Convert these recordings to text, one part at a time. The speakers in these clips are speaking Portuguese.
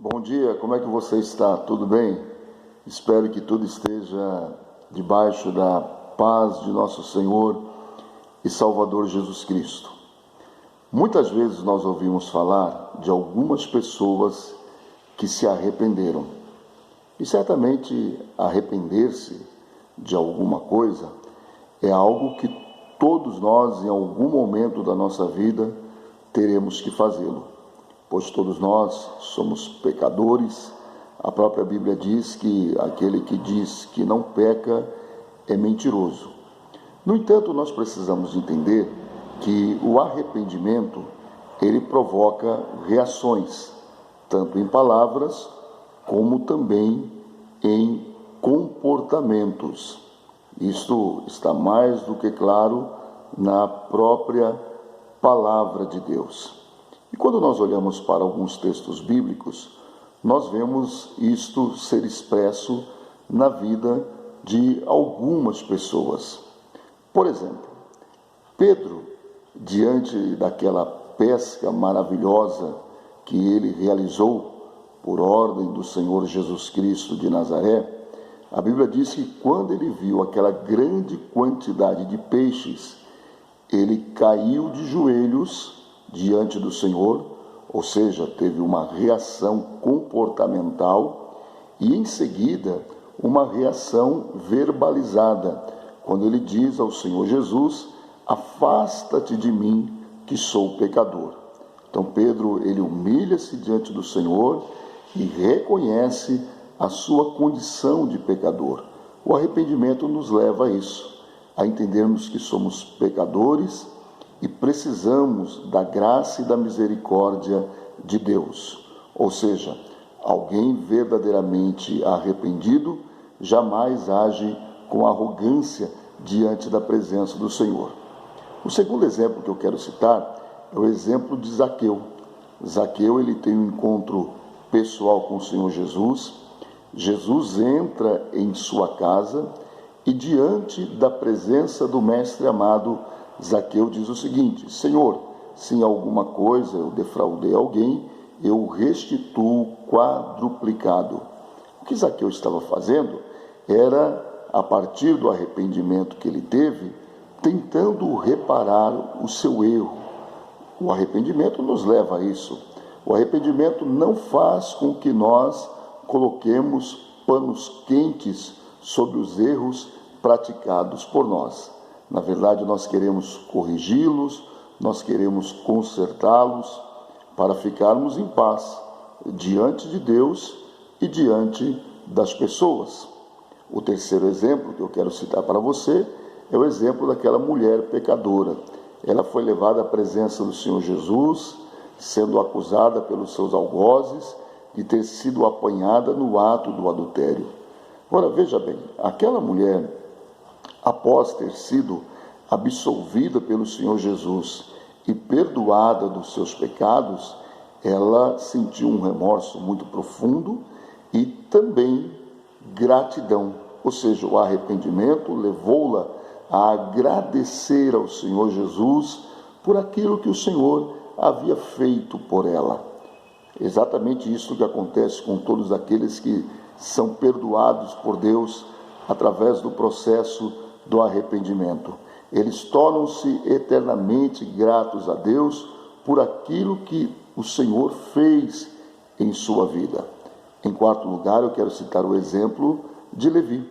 Bom dia, como é que você está? Tudo bem? Espero que tudo esteja debaixo da paz de nosso Senhor e Salvador Jesus Cristo. Muitas vezes nós ouvimos falar de algumas pessoas que se arrependeram. E certamente arrepender-se de alguma coisa é algo que todos nós, em algum momento da nossa vida, teremos que fazê-lo. Pois todos nós somos pecadores. A própria Bíblia diz que aquele que diz que não peca é mentiroso. No entanto, nós precisamos entender que o arrependimento, ele provoca reações, tanto em palavras como também em comportamentos. Isto está mais do que claro na própria palavra de Deus. E quando nós olhamos para alguns textos bíblicos, nós vemos isto ser expresso na vida de algumas pessoas. Por exemplo, Pedro, diante daquela pesca maravilhosa que ele realizou por ordem do Senhor Jesus Cristo de Nazaré, a Bíblia diz que quando ele viu aquela grande quantidade de peixes, ele caiu de joelhos diante do Senhor, ou seja, teve uma reação comportamental e em seguida uma reação verbalizada, quando ele diz ao Senhor Jesus: afasta-te de mim, que sou pecador. Então Pedro, ele humilha-se diante do Senhor e reconhece a sua condição de pecador. O arrependimento nos leva a isso, a entendermos que somos pecadores e precisamos da graça e da misericórdia de Deus. Ou seja, alguém verdadeiramente arrependido jamais age com arrogância diante da presença do Senhor. O segundo exemplo que eu quero citar é o exemplo de Zaqueu. Zaqueu, ele tem um encontro pessoal com o Senhor Jesus. Jesus entra em sua casa e diante da presença do Mestre amado, Zaqueu diz o seguinte: Senhor, se em alguma coisa eu defraudei alguém, eu restituo quadruplicado. O que Zaqueu estava fazendo era, a partir do arrependimento que ele teve, tentando reparar o seu erro. O arrependimento nos leva a isso. O arrependimento não faz com que nós coloquemos panos quentes sobre os erros praticados por nós. Na verdade, nós queremos corrigi-los, nós queremos consertá-los para ficarmos em paz diante de Deus e diante das pessoas. O terceiro exemplo que eu quero citar para você é o exemplo daquela mulher pecadora. Ela foi levada à presença do Senhor Jesus, sendo acusada pelos seus algozes de ter sido apanhada no ato do adultério. Agora, veja bem, aquela mulher, após ter sido absolvida pelo Senhor Jesus e perdoada dos seus pecados, ela sentiu um remorso muito profundo e também gratidão, ou seja, o arrependimento levou-la a agradecer ao Senhor Jesus por aquilo que o Senhor havia feito por ela. Exatamente isso que acontece com todos aqueles que são perdoados por Deus através do processo do arrependimento. Eles tornam-se eternamente gratos a Deus por aquilo que o Senhor fez em sua vida. Em quarto lugar, eu quero citar o exemplo de Levi.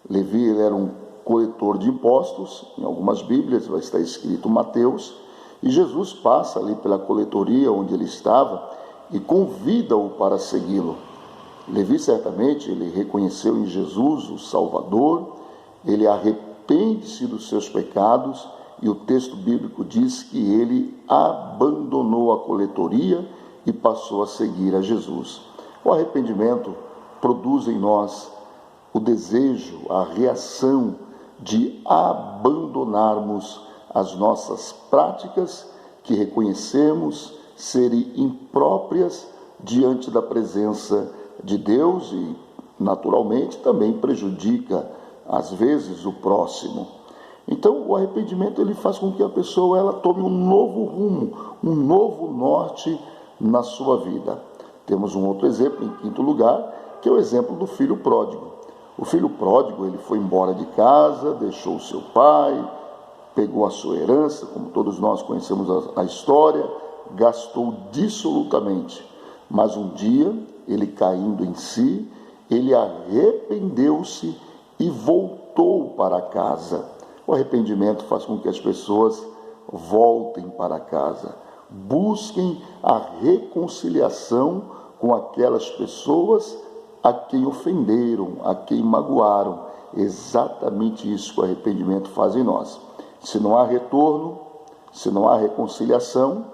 Levi, ele era um coletor de impostos. Em algumas Bíblias vai estar escrito Mateus, e Jesus passa ali pela coletoria onde ele estava e convida-o para segui-lo. Levi, certamente, ele reconheceu em Jesus o Salvador, ele arrepende-se dos seus pecados, e o texto bíblico diz que ele abandonou a coletoria e passou a seguir a Jesus. O arrependimento produz em nós o desejo, a reação de abandonarmos as nossas práticas que reconhecemos serem impróprias diante da presença de Deus e, naturalmente, também prejudica, às vezes, o próximo. Então, o arrependimento ele faz com que a pessoa ela tome um novo rumo, um novo norte na sua vida. Temos um outro exemplo, em quinto lugar, que é o exemplo do filho pródigo. O filho pródigo, ele foi embora de casa, deixou o seu pai, pegou a sua herança, como todos nós conhecemos a história, gastou dissolutamente. Mas um dia, ele caindo em si, ele arrependeu-se e voltou para casa. O arrependimento faz com que as pessoas voltem para casa, busquem a reconciliação com aquelas pessoas a quem ofenderam, a quem magoaram. Exatamente isso que o arrependimento faz em nós. Se não há retorno, se não há reconciliação,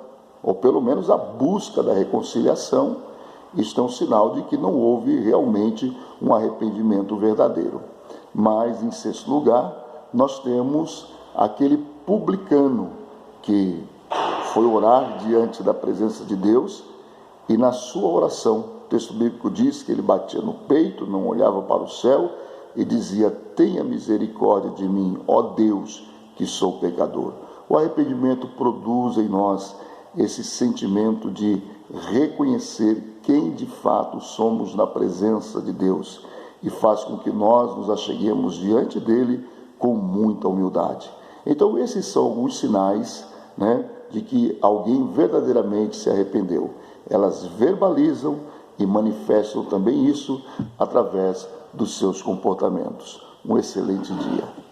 ou pelo menos a busca da reconciliação, isto é um sinal de que não houve realmente um arrependimento verdadeiro. Mas, em sexto lugar, nós temos aquele publicano que foi orar diante da presença de Deus e na sua oração, o texto bíblico diz que ele batia no peito, não olhava para o céu e dizia: tenha misericórdia de mim, ó Deus, que sou pecador. O arrependimento produz em nós esse sentimento de reconhecer quem de fato somos na presença de Deus e faz com que nós nos acheguemos diante dele com muita humildade. Então esses são alguns sinais, de que alguém verdadeiramente se arrependeu. Elas verbalizam e manifestam também isso através dos seus comportamentos. Um excelente dia.